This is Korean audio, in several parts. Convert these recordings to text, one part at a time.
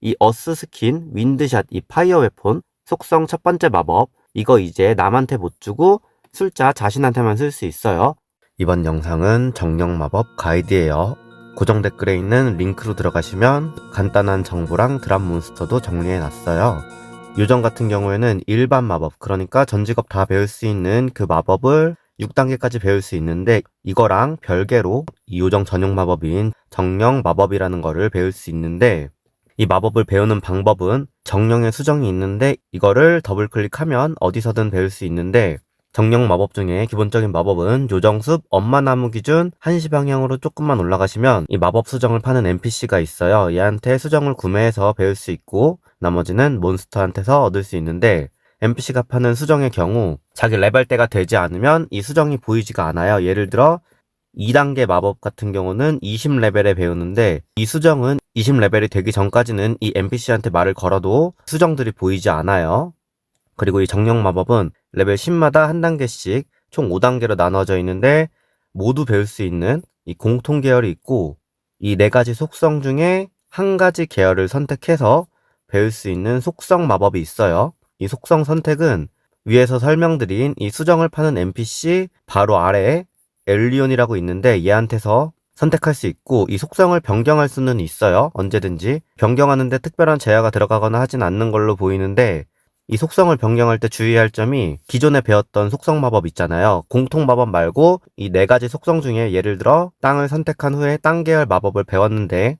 이 어스 스킨, 윈드샷, 이 파이어 웨폰, 속성 첫 번째 마법, 이거 이제 남한테 못 주고 술자 자신한테만 쓸 수 있어요. 이번 영상은 정령 마법 가이드예요. 고정 댓글에 있는 링크로 들어가시면 간단한 정보랑 드랍 몬스터도 정리해놨어요. 요정 같은 경우에는 일반 마법, 그러니까 전 직업 다 배울 수 있는 그 마법을 6단계까지 배울 수 있는데, 이거랑 별개로 이 요정 전용 마법인 정령 마법이라는 거를 배울 수 있는데, 이 마법을 배우는 방법은 정령의 수정이 있는데 이거를 더블 클릭하면 어디서든 배울 수 있는데, 정령 마법 중에 기본적인 마법은 요정숲 엄마나무 기준 1시 방향으로 조금만 올라가시면 이 마법 수정을 파는 NPC가 있어요. 얘한테 수정을 구매해서 배울 수 있고 나머지는 몬스터한테서 얻을 수 있는데, NPC가 파는 수정의 경우 자기 레벨대가 되지 않으면 이 수정이 보이지가 않아요. 예를 들어 2단계 마법 같은 경우는 20레벨에 배우는데, 이 수정은 20레벨이 되기 전까지는 이 NPC한테 말을 걸어도 수정들이 보이지 않아요. 그리고 이 정령 마법은 레벨 10마다 한 단계씩 총 5단계로 나눠져 있는데, 모두 배울 수 있는 이 공통 계열이 있고, 이 4가지 속성 중에 한 가지 계열을 선택해서 배울 수 있는 속성 마법이 있어요. 이 속성 선택은 위에서 설명드린 이 수정을 파는 NPC 바로 아래에 엘리온이라고 있는데 얘한테서 선택할 수 있고, 이 속성을 변경할 수는 있어요. 언제든지 변경하는데 특별한 제약가 들어가거나 하진 않는 걸로 보이는데, 이 속성을 변경할 때 주의할 점이 기존에 배웠던 속성 마법 있잖아요. 공통 마법 말고 이 4가지 속성 중에 예를 들어 땅을 선택한 후에 땅 계열 마법을 배웠는데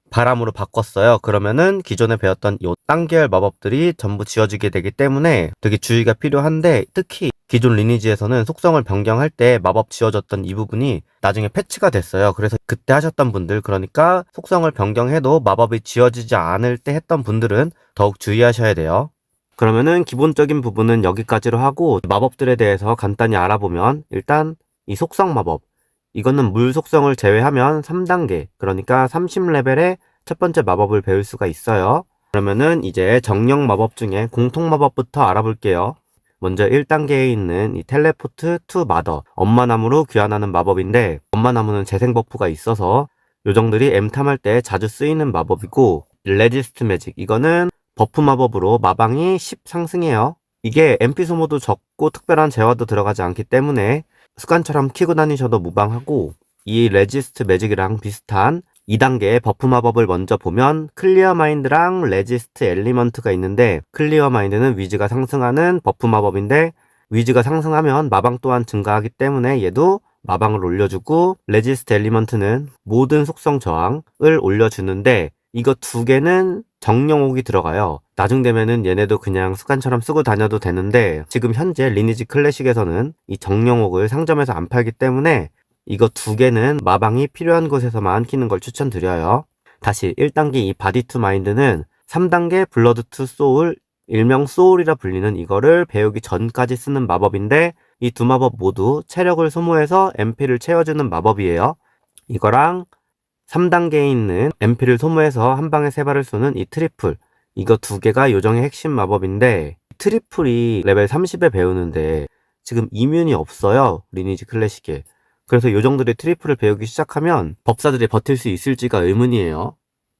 바람으로 바꿨어요. 그러면은 기존에 배웠던 요 땅 계열 마법들이 전부 지워지게 되기 때문에 되게 주의가 필요한데, 특히 기존 리니지에서는 속성을 변경할 때 마법 지워졌던 이 부분이 나중에 패치가 됐어요. 그래서 그때 하셨던 분들, 그러니까 속성을 변경해도 마법이 지워지지 않을 때 했던 분들은 더욱 주의하셔야 돼요. 그러면은 기본적인 부분은 여기까지로 하고, 마법들에 대해서 간단히 알아보면, 일단 이 속성 마법, 이거는 물 속성을 제외하면 3단계, 그러니까 30레벨에 첫 번째 마법을 배울 수가 있어요. 그러면은 이제 정령 마법 중에 공통 마법부터 알아볼게요. 먼저 1단계에 있는 이 텔레포트 투 마더, 엄마나무로 귀환하는 마법인데, 엄마나무는 재생 버프가 있어서 요정들이 M탐할 때 자주 쓰이는 마법이고, 레지스트 매직, 이거는 버프 마법으로 마방이 10 상승해요. 이게 MP 소모도 적고 특별한 재화도 들어가지 않기 때문에 습관처럼 키고 다니셔도 무방하고, 이 레지스트 매직이랑 비슷한 2단계의 버프 마법을 먼저 보면 클리어 마인드랑 레지스트 엘리먼트가 있는데, 클리어 마인드는 위즈가 상승하는 버프 마법인데, 위즈가 상승하면 마방 또한 증가하기 때문에 얘도 마방을 올려주고, 레지스트 엘리먼트는 모든 속성 저항을 올려주는데, 이거 2개는 정령옥이 들어가요. 나중 되면은 얘네도 그냥 습관처럼 쓰고 다녀도 되는데, 지금 현재 리니지 클래식에서는 이 정령옥을 상점에서 안 팔기 때문에 이거 2개는 마방이 필요한 곳에서만 키는 걸 추천드려요. 다시 1단계 이 바디 투 마인드는 3단계 블러드 투 소울, 일명 소울이라 불리는 이거를 배우기 전까지 쓰는 마법인데, 이 두 마법 모두 체력을 소모해서 MP를 채워주는 마법이에요. 이거랑 3단계에 있는 MP를 소모해서 한 방에 3발을 쏘는 이 트리플, 이거 2개가 요정의 핵심 마법인데, 트리플이 레벨 30에 배우는데 지금 이뮨이 없어요, 리니지 클래식에. 그래서 요정들이 트리플을 배우기 시작하면 법사들이 버틸 수 있을지가 의문이에요.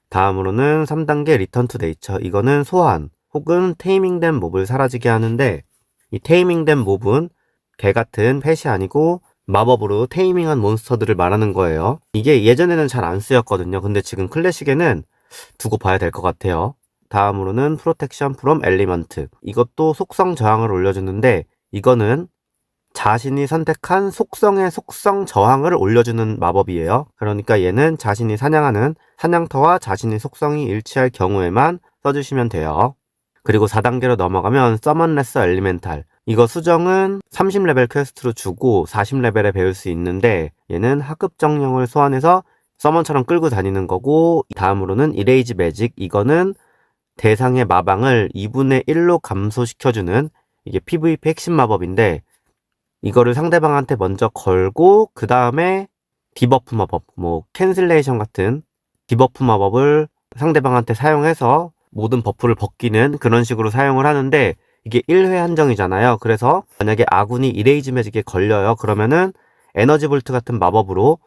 다음으로는 3단계 리턴 투 네이처, 이거는 소환 혹은 테이밍된 몹을 사라지게 하는데, 이 테이밍된 몹은 개 같은 펫이 아니고 마법으로 테이밍한 몬스터들을 말하는 거예요. 이게 예전에는 잘 안 쓰였거든요. 근데 지금 클래식에는 두고 봐야 될 것 같아요. 다음으로는 프로텍션 프롬 엘리먼트, 이것도 속성 저항을 올려주는데, 이거는 자신이 선택한 속성의 속성 저항을 올려주는 마법이에요. 그러니까 얘는 자신이 사냥하는 사냥터와 자신의 속성이 일치할 경우에만 써주시면 돼요. 그리고 4단계로 넘어가면 서먼레서 엘리멘탈, 이거 수정은 30레벨 퀘스트로 주고 40레벨에 배울 수 있는데, 얘는 하급 정령을 소환해서 서먼처럼 끌고 다니는 거고, 다음으로는 이레이지 매직, 이거는 대상의 마방을 2분의 1로 감소시켜주는, 이게 PVP 핵심 마법인데, 이거를 상대방한테 먼저 걸고 그 다음에 디버프 마법, 뭐 캔슬레이션 같은 디버프 마법을 상대방한테 사용해서 모든 버프를 벗기는 그런 식으로 사용을 하는데, 이게 1회 한정이잖아요. 그래서 만약에 아군이 이레이지 매직에 걸려요, 그러면은 에너지 볼트 같은 마법으로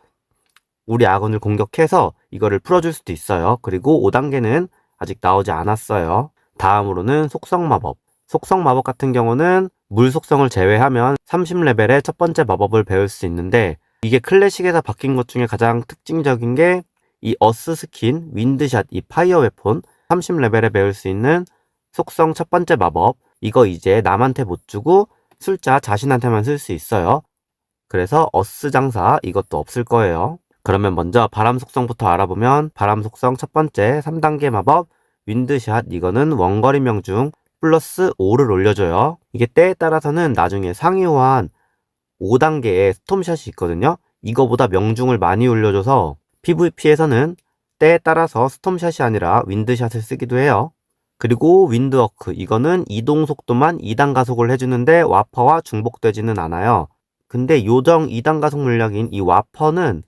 우리 아군을 공격해서 이거를 풀어줄 수도 있어요. 그리고 5단계는 아직 나오지 않았어요. 다음으로는 속성 마법. 속성 마법 같은 경우는 물 속성을 제외하면 30레벨의 첫 번째 마법을 배울 수 있는데, 이게 클래식에서 바뀐 것 중에 가장 특징적인 게 이 어스 스킨, 윈드샷, 이 파이어 웨폰 30레벨에 배울 수 있는 속성 첫 번째 마법, 이거 이제 남한테 못 주고 술자 자신한테만 쓸 수 있어요. 그래서 어스 장사 이것도 없을 거예요. 그러면 먼저 바람 속성부터 알아보면, 바람 속성 첫 번째 3단계 마법 윈드샷, 이거는 원거리 명중 플러스 5를 올려줘요. 이게 때에 따라서는 나중에 상위호환 5단계의 스톰샷이 있거든요. 이거보다 명중을 많이 올려줘서 PVP에서는 때에 따라서 스톰샷이 아니라 윈드샷을 쓰기도 해요. 그리고 윈드워크, 이거는 이동 속도만 2단 가속을 해주는데 와퍼와 중복되지는 않아요. 근데 요정 2단 가속 물약인 이 와퍼는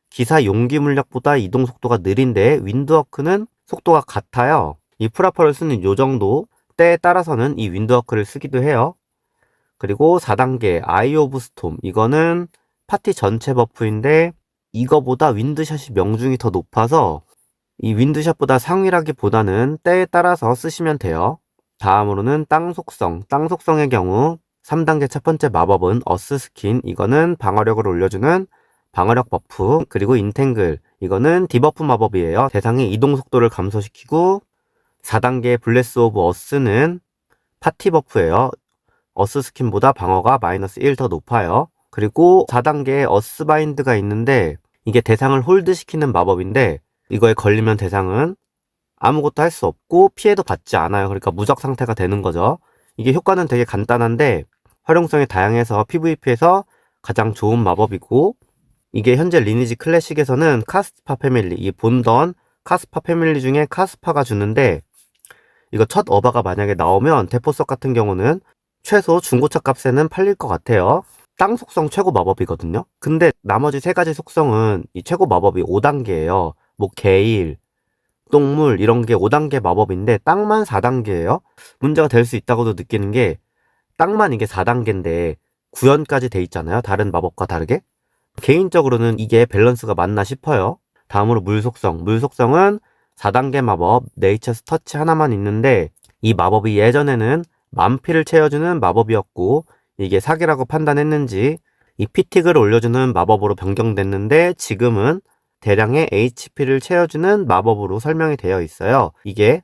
기사 용기 물약보다 이동 속도가 느린데 윈드워크는 속도가 같아요. 이 프라퍼를 쓰는 요정도 때에 따라서는 이 윈드워크를 쓰기도 해요. 그리고 4단계 아이 오브 스톰, 이거는 파티 전체 버프인데 이거보다 윈드샷이 명중이 더 높아서 이 윈드샷보다 상위라기보다는 때에 따라서 쓰시면 돼요. 다음으로는 땅 속성. 땅 속성의 경우 3단계 첫 번째 마법은 어스 스킨, 이거는 방어력을 올려주는 방어력 버프. 그리고 인탱글, 이거는 디버프 마법이에요. 대상의 이동 속도를 감소시키고, 4단계 블레스 오브 어스는 파티 버프예요. 어스 스킨보다 방어가 마이너스 1 더 높아요. 그리고 4단계 어스 바인드가 있는데 이게 대상을 홀드 시키는 마법인데, 이거에 걸리면 대상은 아무것도 할 수 없고 피해도 받지 않아요. 그러니까 무적 상태가 되는 거죠. 이게 효과는 되게 간단한데 활용성이 다양해서 PVP에서 가장 좋은 마법이고, 이게 현재 리니지 클래식에서는 카스파 패밀리, 이 본던 카스파 패밀리 중에 카스파가 주는데, 이거 첫 어바가 만약에 나오면 대포석 같은 경우는 최소 중고차 값에는 팔릴 것 같아요. 땅 속성 최고 마법이거든요. 근데 나머지 세 가지 속성은 이 최고 마법이 5단계예요. 뭐 게일, 똥물 이런 게 5단계 마법인데 땅만 4단계예요. 문제가 될 수 있다고도 느끼는 게, 땅만 이게 4단계인데 구현까지 돼 있잖아요. 다른 마법과 다르게. 개인적으로는 이게 밸런스가 맞나 싶어요. 다음으로 물 속성. 물 속성은 4단계 마법 네이처스 터치 하나만 있는데, 이 마법이 예전에는 만피를 채워주는 마법이었고 이게 사기라고 판단했는지 이 피틱을 올려주는 마법으로 변경됐는데, 지금은 대량의 HP를 채워주는 마법으로 설명이 되어 있어요. 이게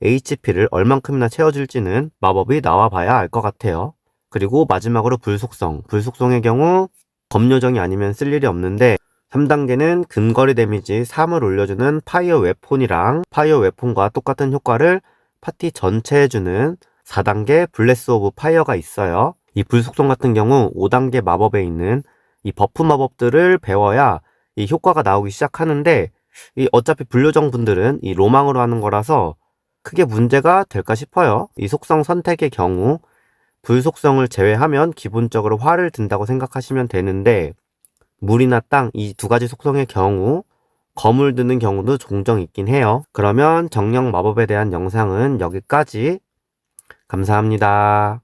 HP를 얼만큼이나 채워줄지는 마법이 나와봐야 알 것 같아요. 그리고 마지막으로 불속성. 불속성의 경우 검요정이 아니면 쓸 일이 없는데, 3단계는 근거리 데미지 3을 올려주는 파이어 웨폰이랑 파이어 웨폰과 똑같은 효과를 파티 전체에 해주는 4단계 블레스 오브 파이어가 있어요. 이 불속성 같은 경우 5단계 마법에 있는 이 버프 마법들을 배워야 이 효과가 나오기 시작하는데, 이 어차피 불요정 분들은 이 로망으로 하는 거라서 크게 문제가 될까 싶어요. 이 속성 선택의 경우 불속성을 제외하면 기본적으로 화를 든다고 생각하시면 되는데, 물이나 땅 이 두 가지 속성의 경우 검을 드는 경우도 종종 있긴 해요. 그러면 정령 마법에 대한 영상은 여기까지. 감사합니다.